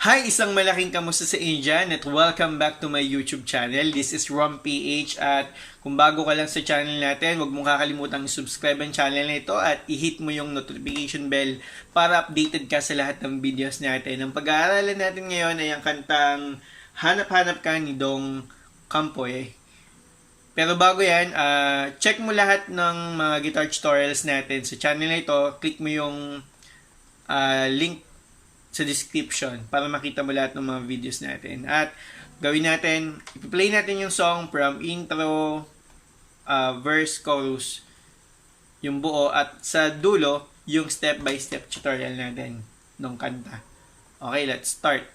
Hi! Isang malaking kamusta sa inyo dyan at welcome back to my YouTube channel. This is RomPH at kung bago ka lang sa channel natin, huwag mong kakalimutang subscribe ang channel na ito at i-hit mo yung notification bell para updated ka sa lahat ng videos natin. Ang pag-aaralan natin ngayon ay ang kantang Hanap-Hanap Ka ni Campoy. Pero bago yan, check mo lahat ng mga guitar tutorials natin sa channel na ito. Click mo yung link sa description para makita mo lahat ng mga videos natin. At gawin natin, i-play natin yung song from intro, verse, chorus, yung buo, at sa dulo, yung step-by-step tutorial natin ng kanta. Okay, let's start.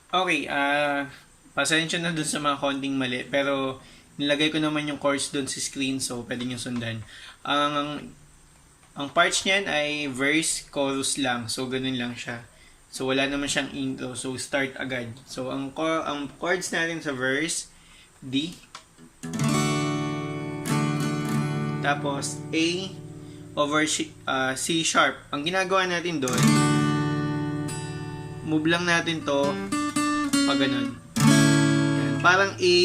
Okay, pasensya na dun sa mga konting mali, pero nilagay ko naman yung chords dun sa screen, so pwede nyo sundan. Ang parts niyan ay verse, chorus lang, so ganun lang siya. So wala naman siyang intro, so start agad. So ang chords natin sa verse, D, tapos A over C sharp. Ang ginagawa natin doon, move lang natin to pag ganun. Yan. Parang A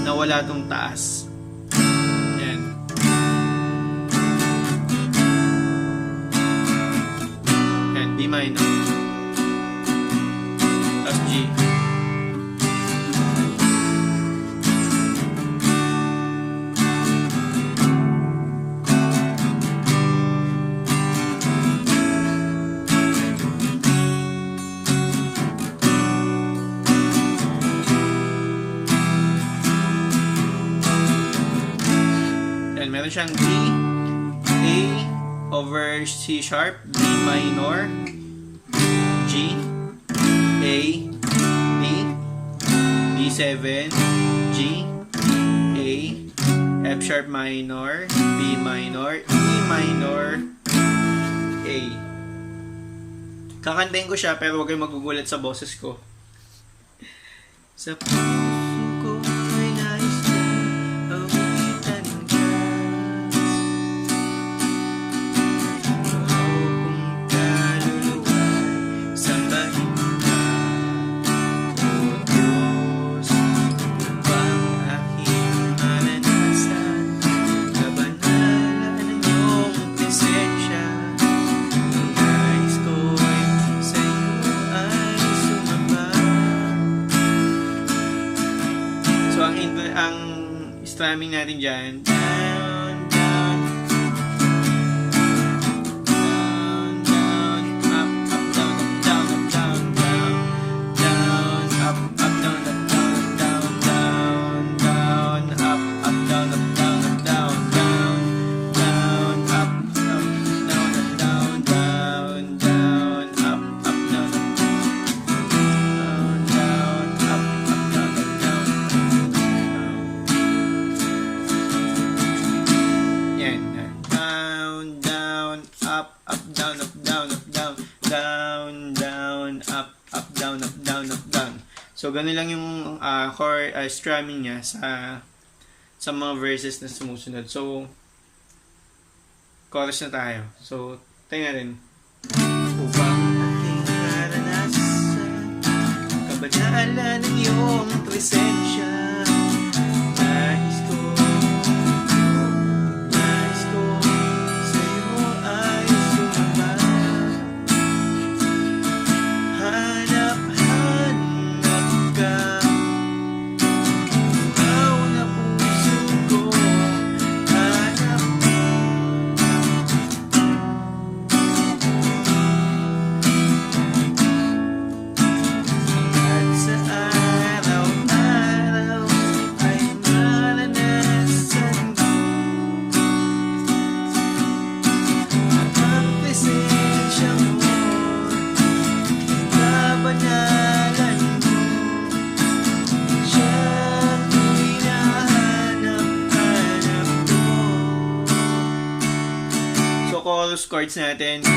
na wala tong taas. Yan. Yan, D minor. Tapos G. meron siyang D, A over C sharp, B minor, G, A, D, D7, G, A, F sharp minor, B minor, E minor, A. Kakantahin ko siya pero huwag kayong magugulat sa boses ko. Sa puso ko ay nais kong awitan ka. Bahaw kong kaluluwa, sambahin ka. O Diyos, upang aking maranasan, kabanalan ng iyong presensya. Ang nais ko'y sa'yo ay sumamba. So, ang strumming natin dyan, down, down, down, down, up, up, down, up, down, up, down, down, down, up, up, down, up, down, down, down, up, up, down, up, down, up, down, down, down, up, up, down, up, down, down, down, up, up, down, up, down, up, up, down, up, down. Yan. Down, down, up, up, down, up, down, up, down, down, down, up, up, down, up, down, up, down. So, ganun lang yung chord strumming niya sa mga verses na sumusunod. So, chorus na tayo. So, tingnan natin. Upang aking naranasan, kabanalan ng iyong presensya. Nais ko sa'yo ay sumamba. Hanap ka, ikaw na puso ko. Hanap at sa araw-araw ay maranasan ko ang presensya mo, kabanalan mo, siyang hinahanap-hanap ko. So, chorus chords natin, D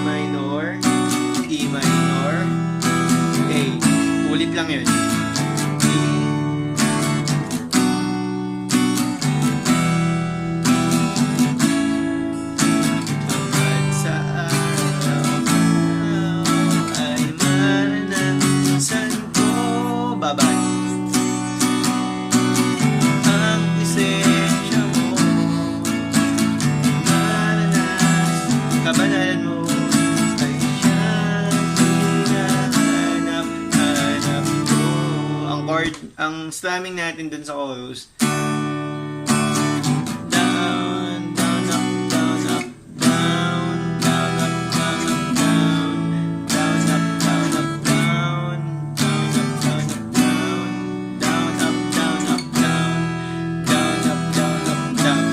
minor, E minor, A. Ulit lang yun. D, at sa araw ay maranasan ko, babay, ang presensya mo, kabanalan mo ay siyang hinahanap-hanap ko. Ang strumming natin dun sa chorus, down, down, up, down, up, down, down, up, down, up, down, down, up, down, up, down, down, up, down, up, down, down, up, down, up, down, down, up, down, up, down, down, up, down,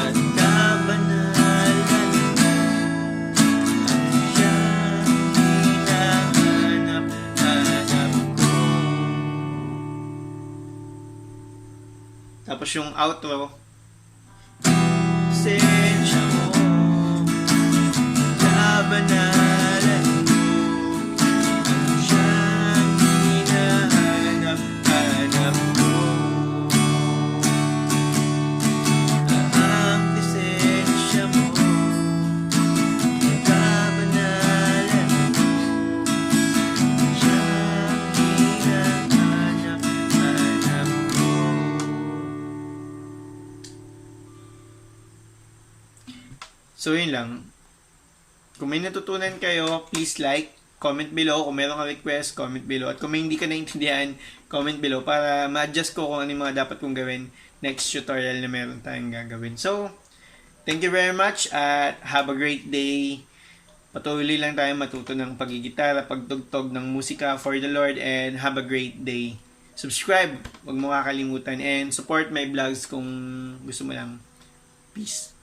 at kabanalan at siyang hinahanap-hanap ko. Tapos yung outro, presensya mo, kabanalan mo, siyang hinahanap-hanap ko. Ang presensya mo, kabanalan mo, siyang hinahanap-hanap ko. So, yun lang. Kung may natutunan kayo, please like, comment below. Kung meron kang request, comment below. At kung may hindi ka naintindihan, comment below para ma-adjust ko kung ano yung mga dapat kong gawin next tutorial na meron tayong gagawin. So, thank you very much at have a great day. Patuloy lang tayo matuto ng pagigitara, pagtugtog ng musika for the Lord, and have a great day. Subscribe, huwag mo kakalimutan, and support my vlogs kung gusto mo lang. Peace.